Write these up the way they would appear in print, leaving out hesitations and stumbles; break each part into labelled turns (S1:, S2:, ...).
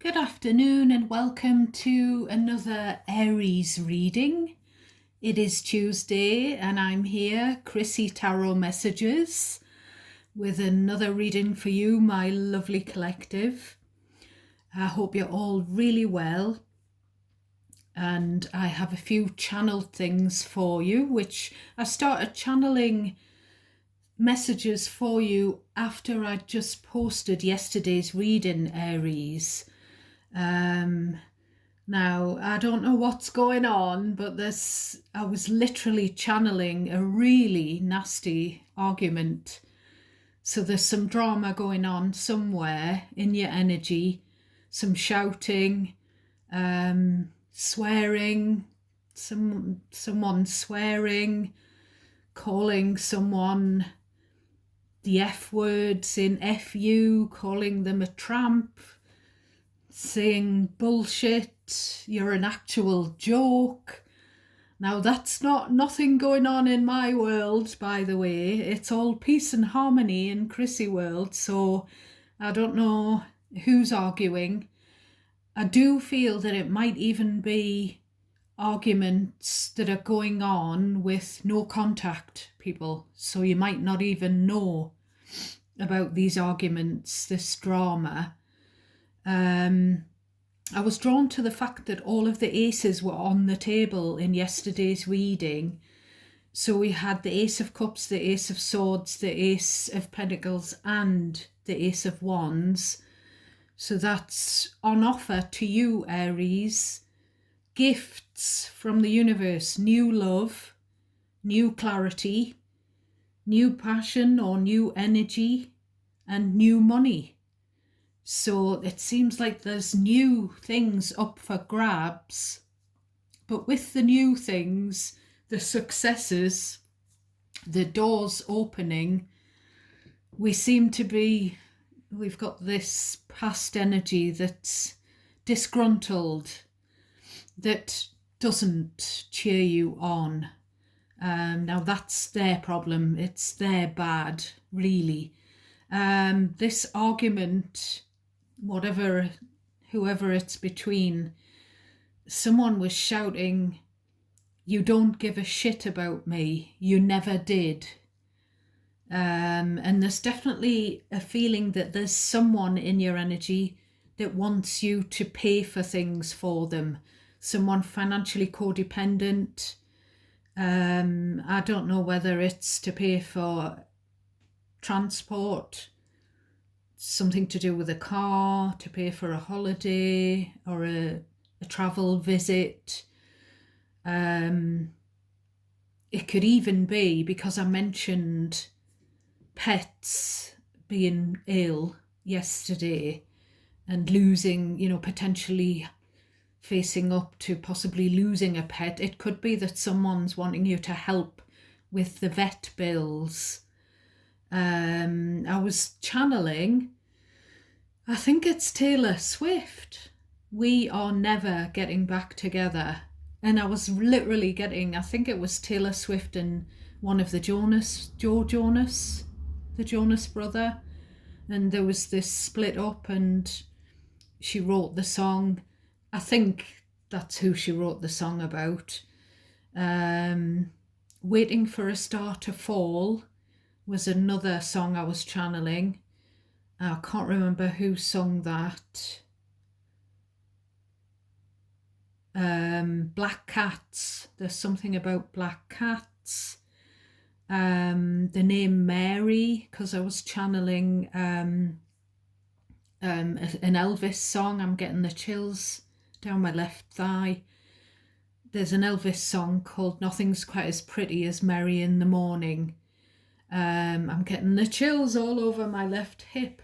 S1: Good afternoon and welcome to another Aries reading. It is Tuesday and I'm here, Chrissy Tarot Messages, with another reading for you, my lovely collective. I hope you're all really well, and I have a few channeled things for you, which I started channeling messages for you after I just posted yesterday's reading, Aries. Now, I don't know what's going on, but I was literally channeling a really nasty argument. So there's some drama going on somewhere in your energy, some shouting, swearing, someone swearing, calling someone the F word, saying F you, calling them a tramp, saying bullshit, you're an actual joke. Now that's nothing going on in my world, by the way. It's all peace and harmony in Chrissy world, so I don't know who's arguing. I do feel that it might even be arguments that are going on with no contact people, so you might not even know about these arguments, this drama. I was drawn to the fact that all of the aces were on the table in yesterday's reading. So we had the Ace of Cups, the Ace of Swords, the Ace of Pentacles, and the Ace of Wands. So that's on offer to you, Aries. Gifts from the universe, new love, new clarity, new passion or new energy, and new money. So it seems like there's new things up for grabs, but with the new things, the successes, the doors opening, we've got this past energy that's disgruntled, that doesn't cheer you on. Now that's their problem, it's their bad, really. This argument, whoever it's between, someone was shouting, you don't give a shit about me, you never did. And there's definitely a feeling that there's someone in your energy that wants you to pay for things for them, someone financially codependent. I don't know whether it's to pay for transport, something to do with a car, to pay for a holiday or a travel visit. It could even be because I mentioned pets being ill yesterday and losing, potentially facing up to possibly losing a pet. It could be that someone's wanting you to help with the vet bills. I was channeling, I think it's Taylor Swift. We are never getting back together. And I was literally I think it was Taylor Swift and one of the Joe Jonas, the Jonas brother. And there was this split up and she wrote the song. I think that's who she wrote the song about. Waiting for a Star to Fall was another song I was channeling. I can't remember who sung that. Black cats. There's something about black cats. The name Mary, because I was channeling an Elvis song. I'm getting the chills down my left thigh. There's an Elvis song called Nothing's Quite as Pretty as Mary in the Morning. I'm getting the chills all over my left hip.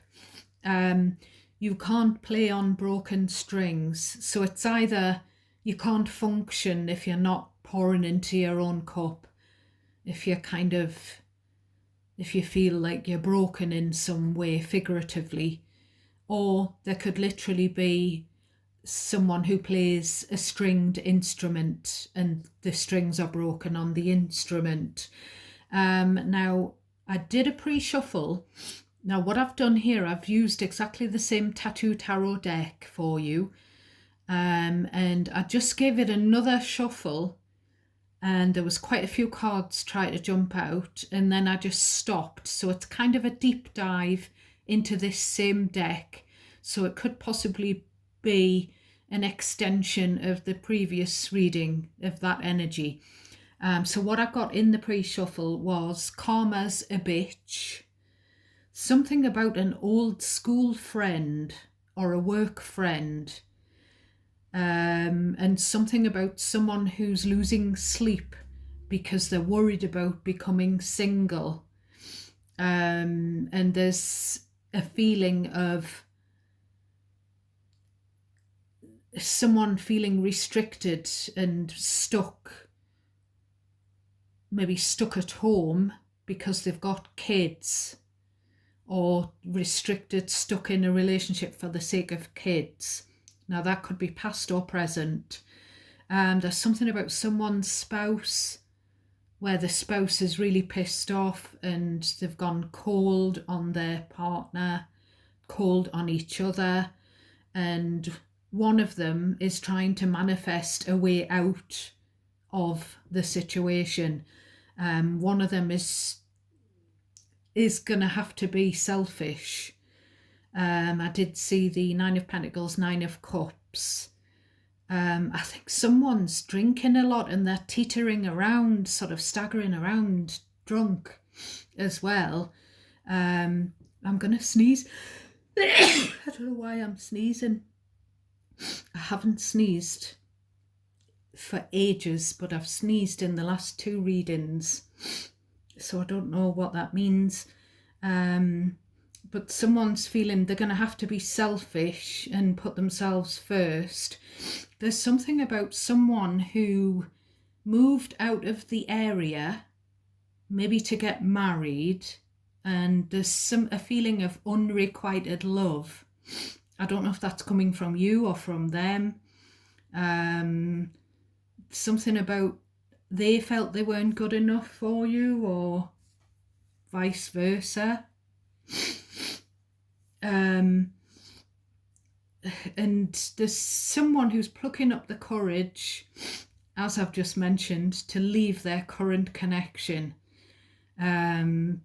S1: You can't play on broken strings. So it's either you can't function if you're not pouring into your own cup, if you feel like you're broken in some way, figuratively, or there could literally be someone who plays a stringed instrument and the strings are broken on the instrument. Now, I did a pre-shuffle Now what I've done here, I've used exactly the same Tattoo Tarot deck for you, and I just gave it another shuffle, and there was quite a few cards trying to jump out, and then I just stopped. So it's kind of a deep dive into this same deck, so it could possibly be an extension of the previous reading of that energy. So what I got in the pre-shuffle was Karma's a bitch, something about an old school friend or a work friend, and something about someone who's losing sleep because they're worried about becoming single. And there's a feeling of someone feeling restricted and stuck, maybe stuck at home because they've got kids, or restricted, stuck in a relationship for the sake of kids. Now that could be past or present. There's something about someone's spouse where the spouse is really pissed off and they've gone cold on their partner, cold on each other, and one of them is trying to manifest a way out of the situation. One of them is going to have to be selfish. I did see the Nine of Pentacles, Nine of Cups. I think someone's drinking a lot and they're teetering around, sort of staggering around drunk as well. I'm going to sneeze. I don't know why I'm sneezing. I haven't sneezed for ages, but I've sneezed in the last 2 readings, so I don't know what that means. But someone's feeling they're going to have to be selfish and put themselves first. There's something about someone who moved out of the area, maybe to get married, and there's a feeling of unrequited love. I don't know if that's coming from you or from them. Something about they felt they weren't good enough for you, or vice versa. And there's someone who's plucking up the courage, as I've just mentioned, to leave their current connection. And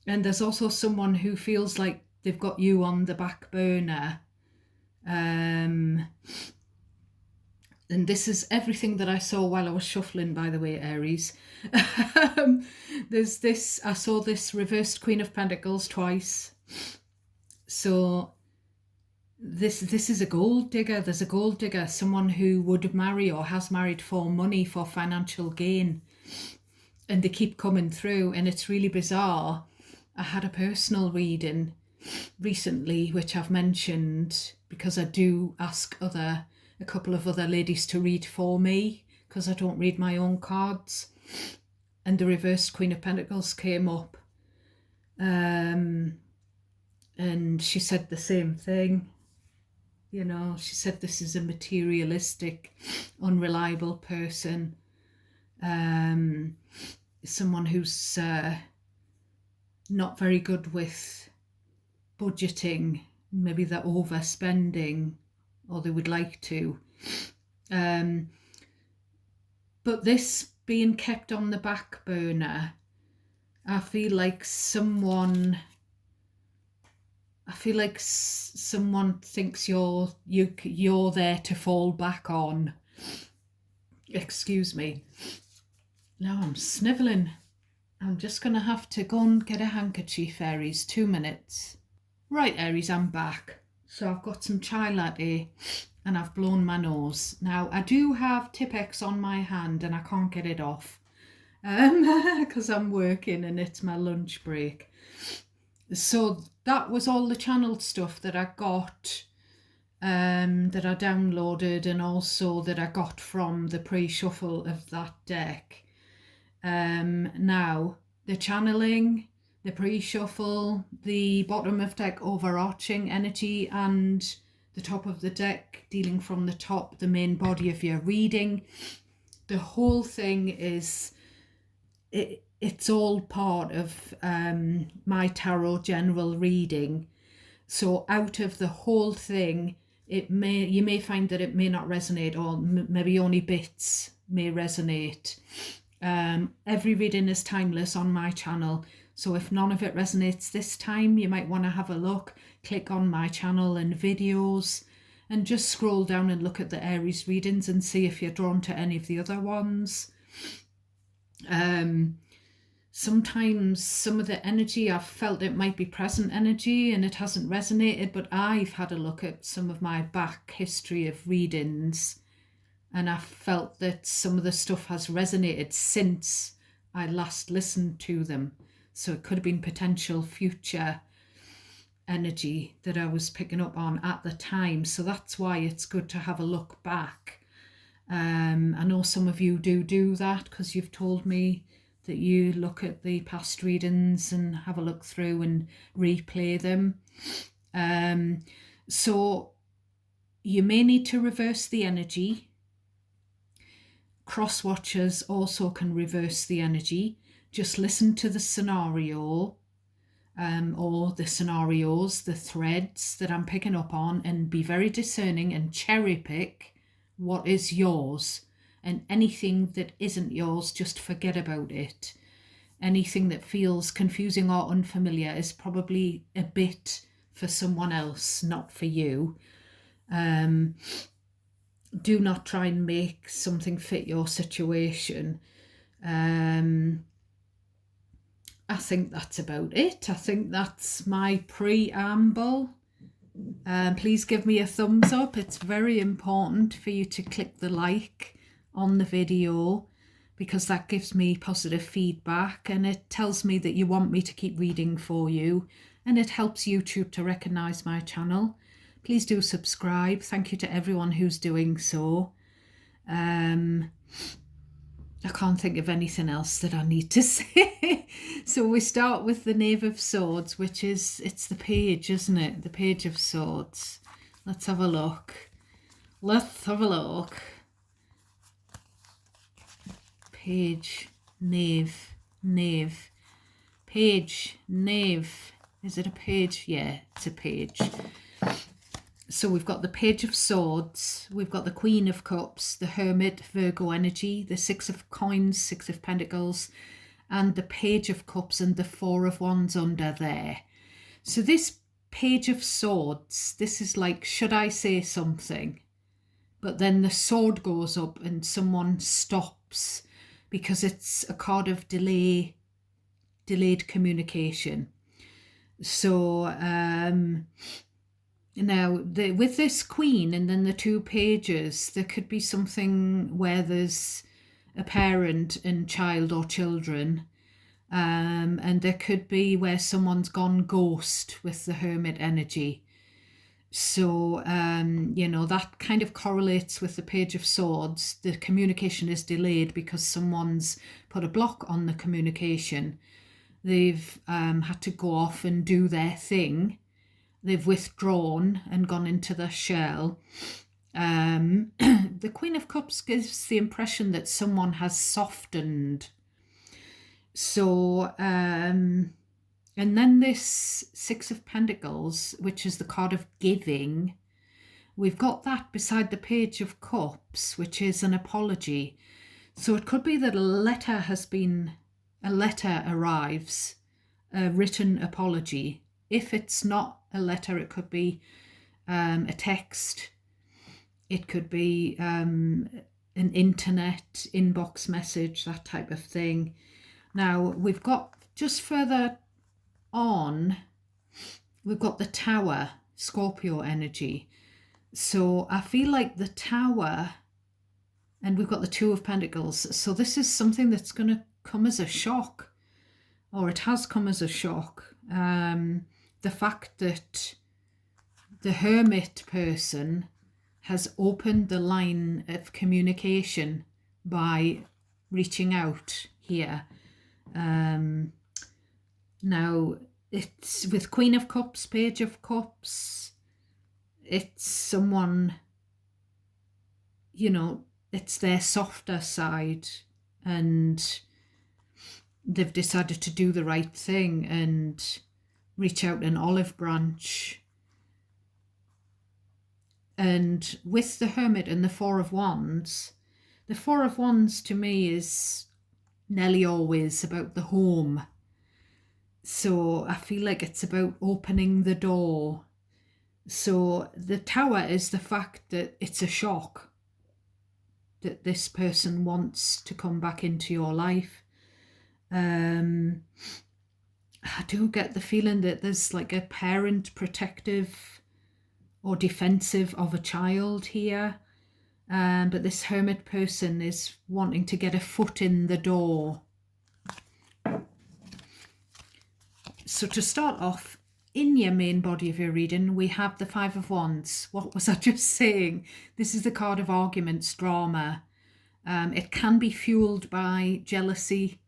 S1: there's also someone who feels like they've got you on the back burner. And this is everything that I saw while I was shuffling, by the way, Aries. There's this, I saw this reversed Queen of Pentacles twice. So this is a gold digger. There's a gold digger, someone who would marry or has married for money, for financial gain. And they keep coming through, and it's really bizarre. I had a personal reading recently, which I've mentioned because I do ask a couple of other ladies to read for me, because I don't read my own cards. And the reversed Queen of Pentacles came up. And she said the same thing. You know, she said this is a materialistic, unreliable person. Someone who's not very good with budgeting. Maybe they're overspending, or they would like to. But this being kept on the back burner, I feel like someone thinks you're there to fall back on. Excuse me. Now I'm snivelling. I'm just going to have to go and get a handkerchief, Aries. 2 minutes. Right, Aries, I'm back. So I've got some chai latte and I've blown my nose. Now, I do have Tipp-Ex on my hand and I can't get it off because I'm working and it's my lunch break. So that was all the channeled stuff that I got, that I downloaded, and also that I got from the pre-shuffle of that deck. Now, the channeling, the pre-shuffle, the bottom of deck overarching energy, and the top of the deck dealing from the top, the main body of your reading. The whole thing is, it's all part of my tarot general reading. So out of the whole thing, you may find that it may not resonate, or maybe only bits may resonate. Every reading is timeless on my channel, so if none of it resonates this time, you might want to have a look, click on my channel and videos, and just scroll down and look at the Aries readings and see if you're drawn to any of the other ones. Sometimes some of the energy, I've felt it might be present energy and it hasn't resonated, but I've had a look at some of my back history of readings and I've felt that some of the stuff has resonated since I last listened to them. So it could have been potential future energy that I was picking up on at the time. So that's why it's good to have a look back. I know some of you do that because you've told me that you look at the past readings and have a look through and replay them. So you may need to reverse the energy. Cross watchers also can reverse the energy. Just listen to the scenario or the scenarios, the threads that I'm picking up on, and be very discerning and cherry pick what is yours. And anything that isn't yours, just forget about it. Anything that feels confusing or unfamiliar is probably a bit for someone else, not for you. Do not try and make something fit your situation. I think that's about it. I think that's my preamble. Please give me a thumbs up. It's very important for you to click the like on the video because that gives me positive feedback and it tells me that you want me to keep reading for you and it helps YouTube to recognize my channel. Please do subscribe. Thank you to everyone who's doing so. I can't think of anything else that I need to say. So we start with the Knave of Swords, which is, it's the page, isn't it? The Page of Swords. Let's have a look. Let's have a look. Page, knave, knave, page, knave. Is it a page? Yeah, it's a page. So we've got the Page of Swords, we've got the Queen of Cups, the Hermit, Virgo energy, the Six of Coins, Six of Pentacles, and the Page of Cups and the Four of Wands under there. So this Page of Swords, this is like, should I say something? But then the sword goes up and someone stops because it's a card of delayed communication. So, now, with this queen and then the two pages, there could be something where there's a parent and child or children, and there could be where someone's gone ghost with the hermit energy. So, you know, that kind of correlates with the Page of Swords. The communication is delayed because someone's put a block on the communication. They've had to go off and do their thing. They've withdrawn and gone into their shell. The Queen of Cups gives the impression that someone has softened. So, and then this Six of Pentacles, which is the card of giving, we've got that beside the Page of Cups, which is an apology. So it could be that a letter arrives, a written apology. If it's not a letter, it could be a text. It could be an internet inbox message, that type of thing. Now, we've got just further on, we've got the Tower, Scorpio energy. So I feel like the Tower, and we've got the Two of Pentacles. So this is something that's going to come as a shock, or it has come as a shock. The fact that the hermit person has opened the line of communication by reaching out here. Now, it's with Queen of Cups, Page of Cups, it's someone, you know, it's their softer side, and they've decided to do the right thing and reach out an olive branch. And with the Hermit and the Four of Wands, the Four of Wands to me is nearly always about the home. So I feel like it's about opening the door. So the Tower is the fact that it's a shock that this person wants to come back into your life. I do get the feeling that there's like a parent protective or defensive of a child here. But this Hermit person is wanting to get a foot in the door. So to start off, in your main body of your reading, we have the Five of Wands. What was I just saying? This is the card of arguments, drama. It can be fueled by jealousy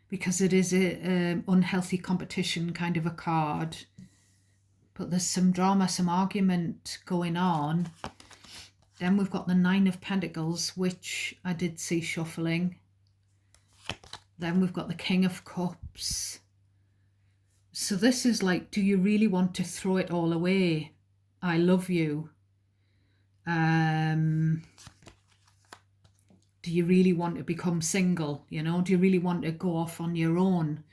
S1: because it is an unhealthy competition kind of a card. But there's some drama, some argument going on. Then we've got the Nine of Pentacles, which I did see shuffling. Then we've got the King of Cups. So this is like, do you really want to throw it all away? I love you. Do you really want to become single? You know, do you really want to go off on your own?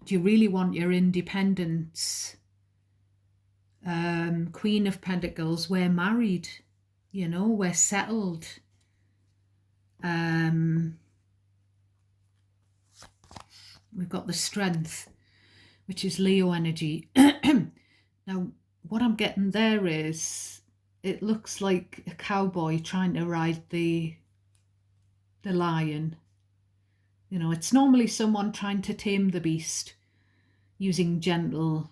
S1: Do you really want your independence? Queen of Pentacles, we're married. You know, we're settled. We've got the Strength, which is Leo energy. Now, what I'm getting there is, it looks like a cowboy trying to ride the lion. You know, it's normally someone trying to tame the beast using gentle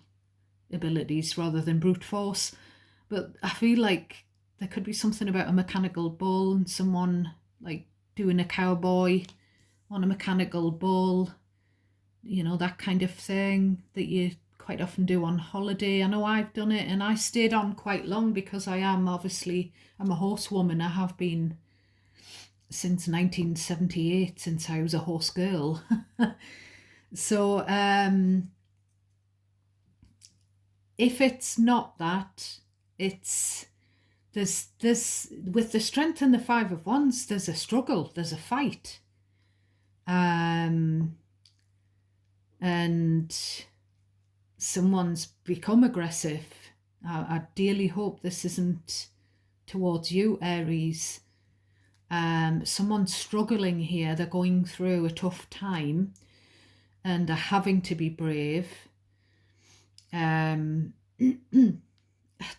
S1: abilities rather than brute force. But I feel like there could be something about a mechanical bull and someone like doing a cowboy on a mechanical bull, you know, that kind of thing that you quite often do on holiday. I know I've done it and I stayed on quite long because I'm a horsewoman. I have been since 1978, since I was a horse girl. So if it's not that, it's there's with the Strength and the Five of Wands, there's a struggle, there's a fight. And someone's become aggressive. I dearly hope this isn't towards you, Aries. Someone's struggling here. They're going through a tough time and they're having to be brave. I'm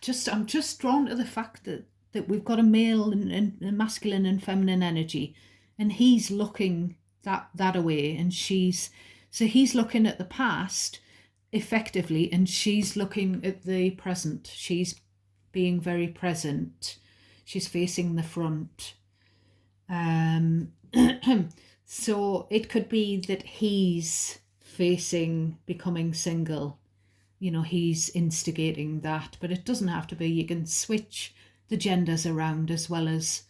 S1: just drawn to the fact that we've got a male and a masculine and feminine energy, and he's looking that away, and he's looking at the past effectively, and she's looking at the present. She's being very present. She's facing the front. So it could be that he's facing becoming single. You know, he's instigating that, but it doesn't have to be. You can switch the genders around as well as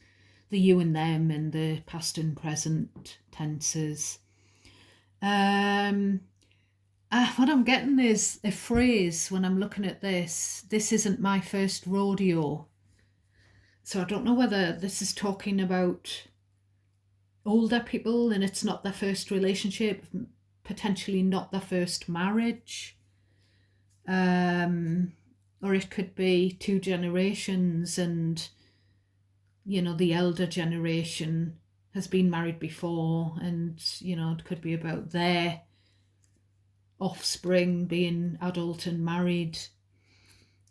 S1: the you and them and the past and present tenses. What I'm getting is a phrase when I'm looking at this isn't my first rodeo. So I don't know whether this is talking about older people and it's not their first relationship, potentially not their first marriage. Or it could be two generations and, you know, the elder generation has been married before, and, you know, it could be about their offspring being adult and married.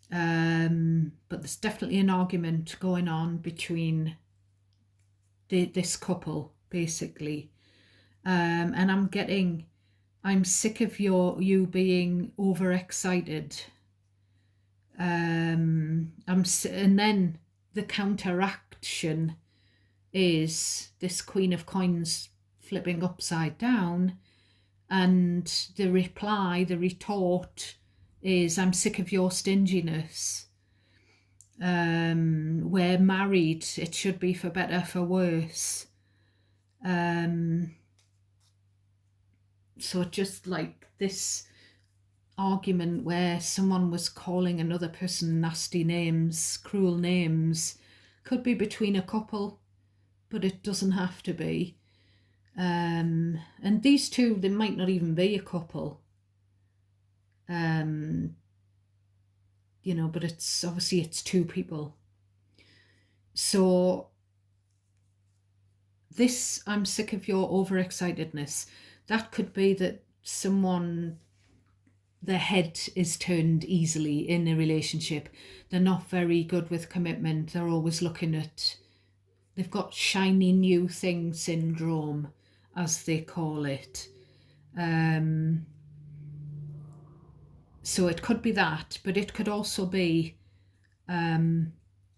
S1: But there's definitely an argument going on between this couple, basically. And I'm sick of you being overexcited. And then the counteraction is this Queen of Coins flipping upside down, and the retort is, I'm sick of your stinginess. We're married, it should be for better, for worse. So just like this argument where someone was calling another person nasty names, cruel names, could be between a couple, but it doesn't have to be. And these two, they might not even be a couple. But it's obviously it's two people. So this, I'm sick of your overexcitedness. That could be that someone, their head is turned easily in a relationship. They're not very good with commitment. They're always looking at, they've got shiny new thing syndrome, as they call it. So it could be that, but it could also be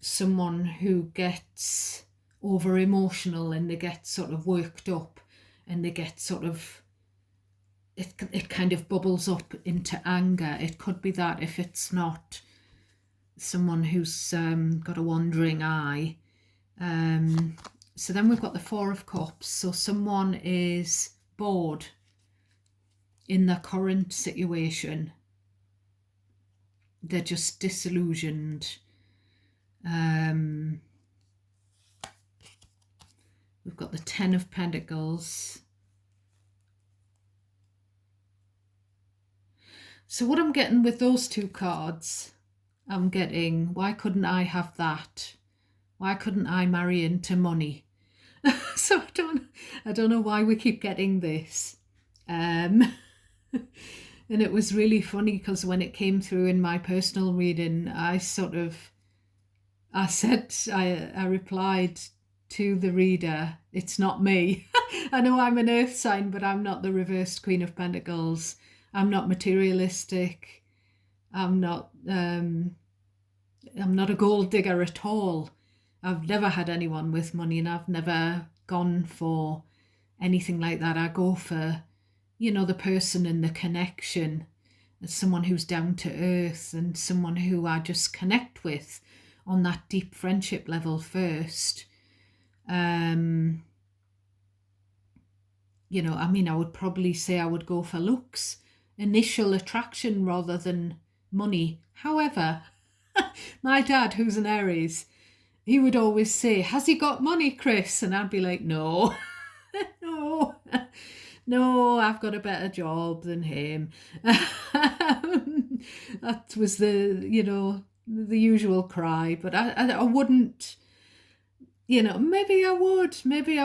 S1: someone who gets over emotional and they get sort of worked up and they get sort of, it kind of bubbles up into anger. It could be that if it's not someone who's got a wandering eye. So then we've got the Four of Cups. So someone is bored in their current situation. They're just disillusioned. We've got the Ten of Pentacles. So what I'm getting with those two cards, I'm getting, why couldn't I have that? Why couldn't I marry into money? So I don't know why we keep getting this. And it was really funny because when it came through in my personal reading, I replied to the reader, it's not me. I know I'm an earth sign, but I'm not the reversed Queen of Pentacles. I'm not materialistic. I'm not a gold digger at all. I've never had anyone with money and I've never gone for anything like that. I go for, the person and the connection, as someone who's down to earth and someone who I just connect with on that deep friendship level first. I would probably say I would go for looks, initial attraction rather than money. However, my dad, who's an Aries, he would always say, has he got money, Chris? And I'd be like, no, no, I've got a better job than him. That was the usual cry, but I wouldn't, maybe I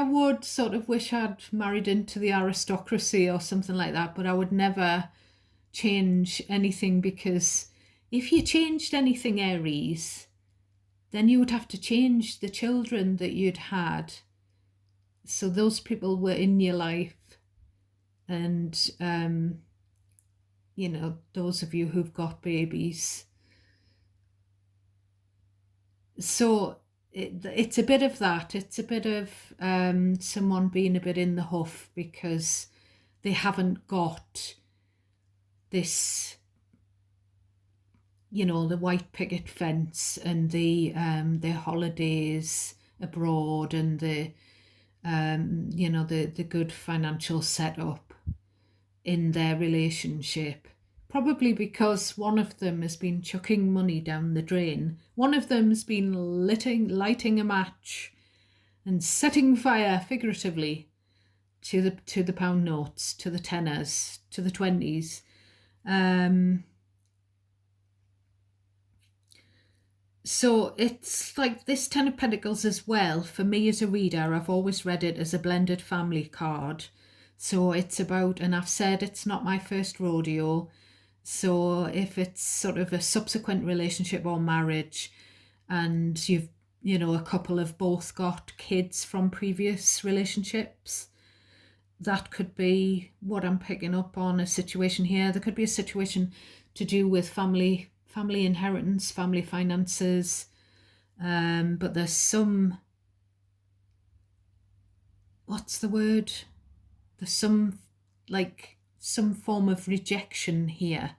S1: would sort of wish I'd married into the aristocracy or something like that, but I would never change anything, because if you changed anything, Aries, then you would have to change the children that you'd had. So those people were in your life, and those of you who've got babies. So it's a bit of that. It's a bit of someone being a bit in the huff because they haven't got this, the white picket fence and their holidays abroad and the good financial setup in their relationship. Probably because one of them has been chucking money down the drain. One of them's been lighting a match and setting fire, figuratively, to the pound notes, to the tenors, to the 20s. So it's like this Ten of Pentacles as well. For me as a reader, I've always read it as a blended family card. So it's about, and I've said it's not my first rodeo. So if it's sort of a subsequent relationship or marriage and you've, a couple have both got kids from previous relationships, that could be what I'm picking up on, a situation here. There could be a situation to do with family inheritance, family finances, but there's some, what's the word? There's some form of rejection here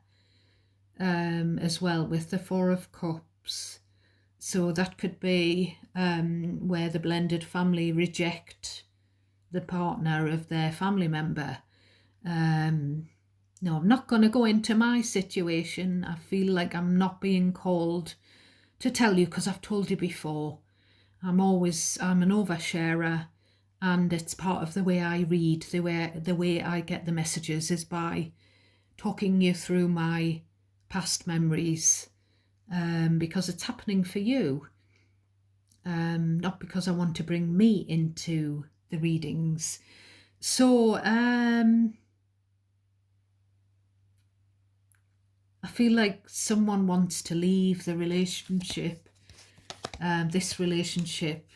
S1: as well with the Four of Cups. So that could be where the blended family reject the partner of their family member. No, I'm not going to go into my situation. I feel like I'm not being called to tell you because I've told you before. I'm an oversharer, and it's part of the way I read, the way I get the messages is by talking you through my past memories, because it's happening for you, not because I want to bring me into the readings. So I feel like someone wants to leave the relationship, this relationship.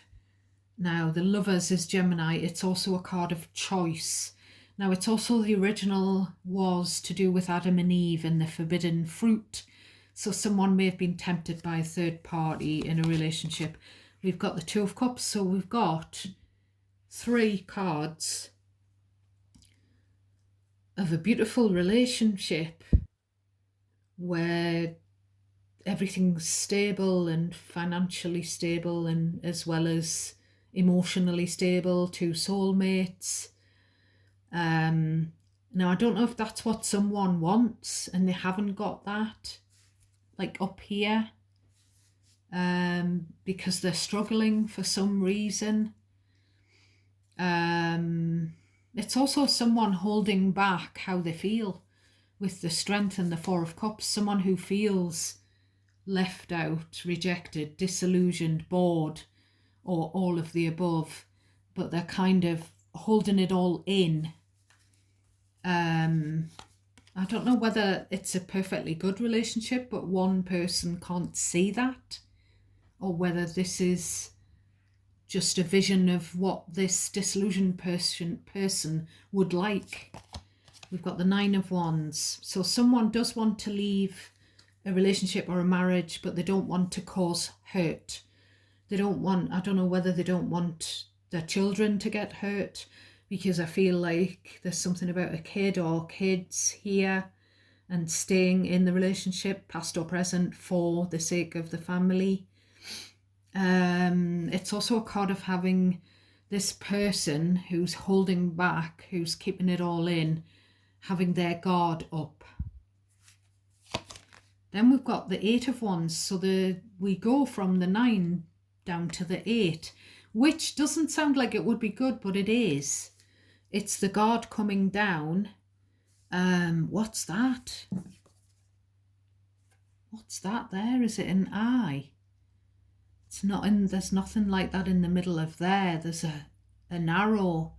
S1: Now, the Lovers is Gemini. It's also a card of choice. Now, it's also the original was to do with Adam and Eve and the forbidden fruit. So someone may have been tempted by a third party in a relationship. We've got the Two of Cups. So we've got 3 cards of a beautiful relationship where everything's stable and financially stable, and as well as emotionally stable, 2 soulmates. Now, I don't know if that's what someone wants and they haven't got that, like up here, because they're struggling for some reason. It's also someone holding back how they feel with the Strength and the 4 of Cups, someone who feels left out, rejected, disillusioned, bored, or all of the above, but they're kind of holding it all in. I don't know whether it's a perfectly good relationship, but one person can't see that, or whether this is just a vision of what this disillusioned person would like. We've got the 9 of Wands. So someone does want to leave a relationship or a marriage, but they don't want to cause hurt. They don't want, I don't know whether they don't want their children to get hurt, because I feel like there's something about a kid or kids here and staying in the relationship, past or present, for the sake of the family. It's also a card of having this person who's holding back, who's keeping it all in, having their guard up. Then we've got the 8 of Wands. So we go from the 9 down to the 8, which doesn't sound like it would be good, but it is. It's the guard coming down. What's that? What's that there? Is it an eye? It's not in, there's nothing like that in the middle of there. There's an arrow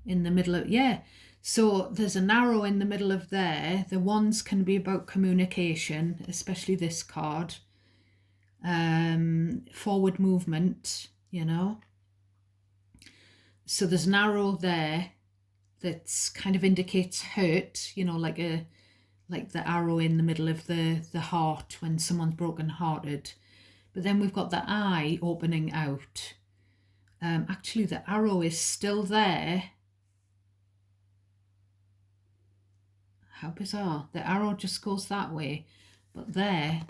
S1: in the middle of, yeah. So there's an arrow in the middle of there. The wands can be about communication, especially this card. Forward movement, you know. So there's an arrow there that kind of indicates hurt, you know, like the arrow in the middle of the heart when someone's broken hearted. But then we've got the eye opening out. Actually, the arrow is still there. How bizarre. The arrow just goes that way, but there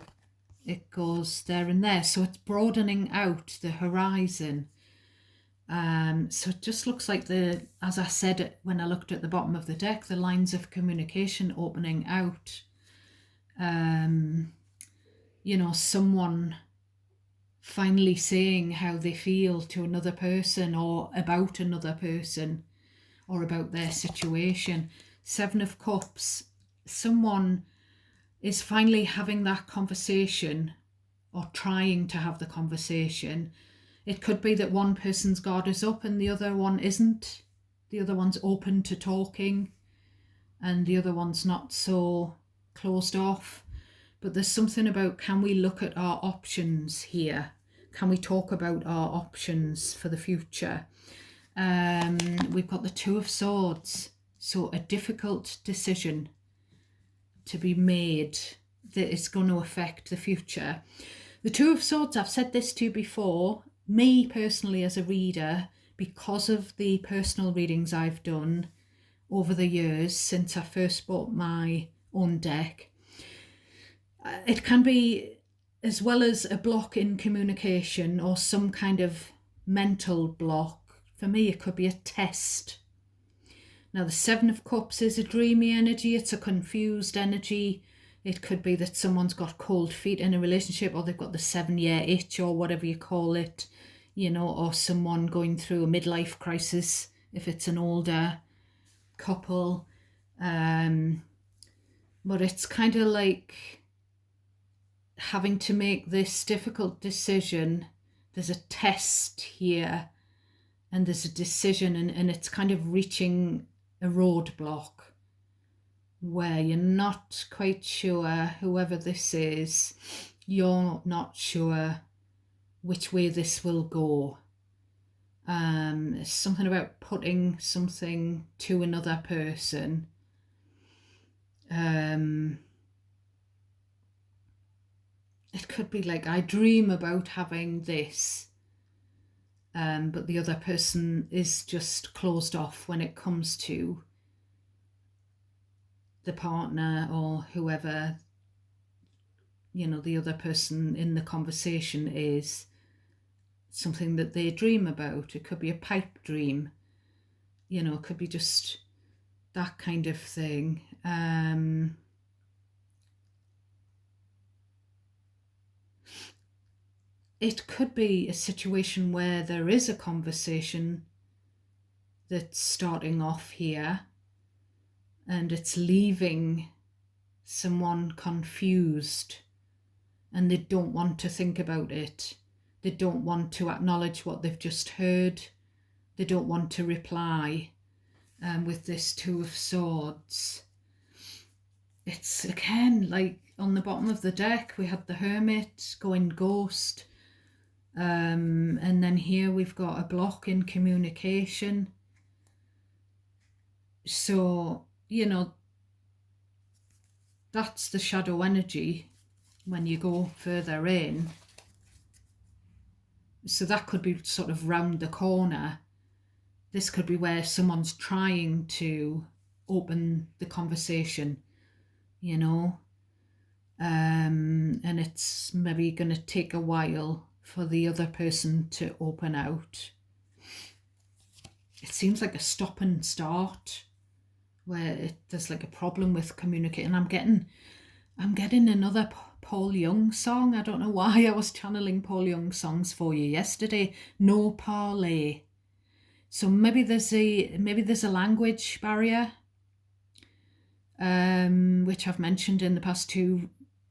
S1: it goes there and there. So it's broadening out the horizon. So it just looks like as I said when I looked at the bottom of the deck, the lines of communication opening out. You know, someone finally saying how they feel to another person, or about another person, or about their situation. 7 of Cups, someone is finally having that conversation, or trying to have the conversation. It could be that one person's guard is up and the other one isn't. The other one's open to talking and the other one's not so closed off. But there's something about, can we look at our options here? Can we talk about our options for the future? We've got the 2 of Swords. So a difficult decision to be made that is going to affect the future. The 2 of Swords, I've said this to you before, me personally as a reader, because of the personal readings I've done over the years since I first bought my own deck, it can be, as well as a block in communication or some kind of mental block, for me it could be a test. Now, the Seven of Cups is a dreamy energy. It's a confused energy. It could be that someone's got cold feet in a relationship, or they've got the 7-year itch, or whatever you call it, you know, or someone going through a midlife crisis if it's an older couple. But it's kind of like having to make this difficult decision. There's a test here, and there's a decision, and it's kind of reaching a roadblock where you're not quite sure, whoever this is, you're not sure which way this will go. It's something about putting something to another person. It could be like, I dream about having this, but the other person is just closed off when it comes to the partner or whoever, you know, the other person in the conversation is. Something that they dream about. It could be a pipe dream, you know, it could be just that kind of thing. It could be a situation where there is a conversation that's starting off here, and it's leaving someone confused, and they don't want to think about it. They don't want to acknowledge what they've just heard. They don't want to reply. With this Two of Swords, it's again like on the bottom of the deck we had the Hermit going ghost, and then here we've got a block in communication. So, you know, that's the shadow energy when you go further in. So that could be sort of round the corner. This could be where someone's trying to open the conversation, you know, and it's maybe going to take a while for the other person to open out. It seems like a stop and start where there's like a problem with communicating. I'm getting another Paul Young song. I don't know why I was channeling Paul Young songs for you yesterday. No parley. So maybe there's a language barrier, which I've mentioned in the past 2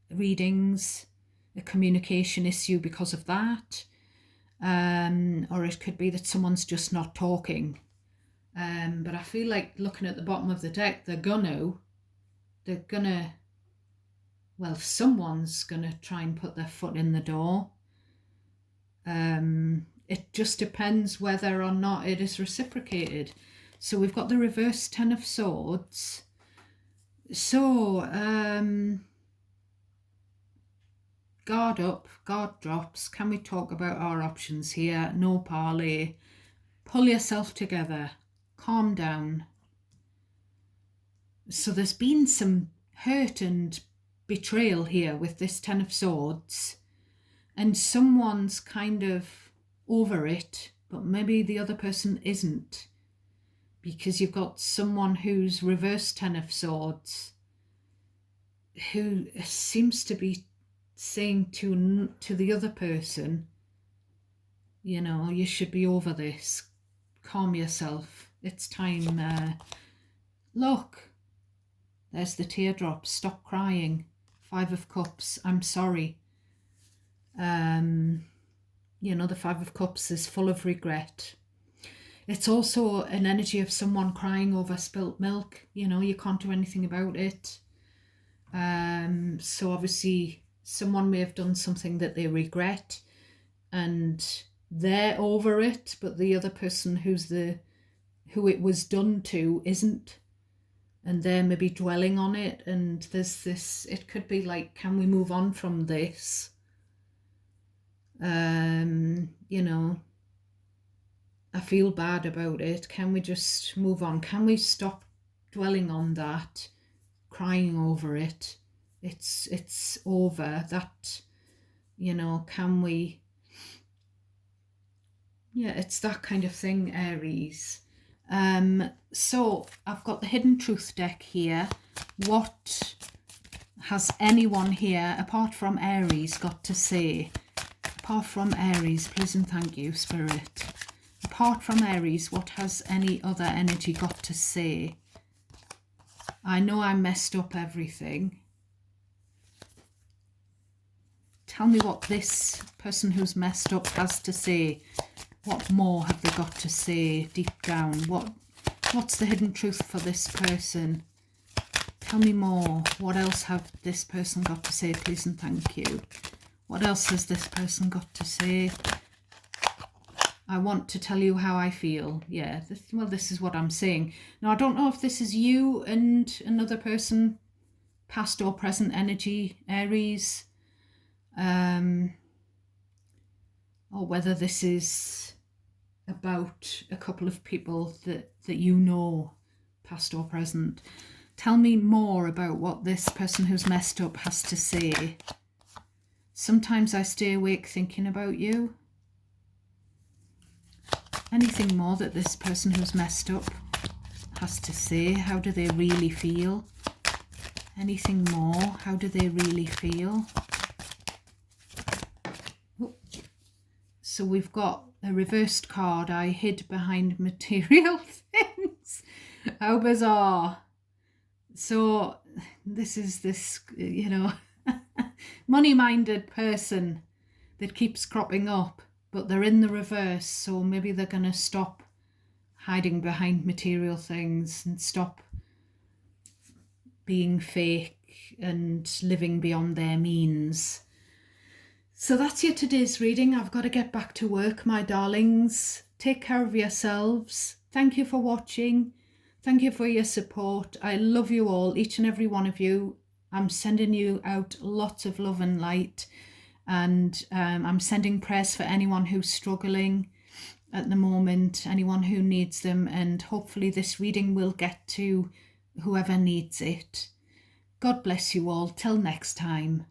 S1: readings, a communication issue because of that, or it could be that someone's just not talking. But I feel like looking at the bottom of the deck, someone's gonna try and put their foot in the door. It just depends whether or not it is reciprocated. So we've got the reverse Ten of Swords. So, guard up, guard drops. Can we talk about our options here? No parley. Pull yourself together. Calm down. So there's been some hurt and betrayal here with this Ten of Swords. And someone's kind of over it, but maybe the other person isn't. Because you've got someone who's reverse Ten of Swords, who seems to be saying to the other person, you know, you should be over this. Calm yourself. It's time. Look, there's the teardrops. Stop crying. 5 of Cups. I'm sorry. You know, the 5 of Cups is full of regret. It's also an energy of someone crying over spilt milk. You know, you can't do anything about it. So obviously someone may have done something that they regret and they're over it, but the other person who it was done to isn't, and they're maybe dwelling on it. And there's this, it could be like, can we move on from this? You know, I feel bad about it. Can we just move on? Can we stop dwelling on that, crying over it? It's over. That, you know, can we? Yeah, it's that kind of thing, Aries. So I've got the Hidden Truth deck here. What has anyone here, apart from Aries, got to say? Apart from Aries, please and thank you, Spirit. Apart from Aries, what has any other energy got to say? I know I messed up everything. Tell me what this person who's messed up has to say. What more have they got to say deep down? What's the hidden truth for this person? Tell me more. What else have this person got to say, please and thank you? What else has this person got to say? I want to tell you how I feel. Yeah, this is what I'm saying. Now, I don't know if this is you and another person, past or present energy, Aries, or whether this is about a couple of people that you know, past or present. Tell me more about what this person who's messed up has to say. Sometimes I stay awake thinking about you. Anything more that this person who's messed up has to say? How do they really feel? Anything more? How do they really feel? Oh. So we've got a reversed card. I hid behind material things. How bizarre. So this is this, you know, money-minded person that keeps cropping up, but they're in the reverse, so maybe they're going to stop hiding behind material things and stop being fake and living beyond their means. So that's your today's reading. I've got to get back to work, my darlings. Take care of yourselves. Thank you for watching. Thank you for your support. I love you all, each and every one of you. I'm sending you out lots of love and light. And I'm sending prayers for anyone who's struggling at the moment, anyone who needs them. And hopefully this reading will get to whoever needs it. God bless you all. Till next time.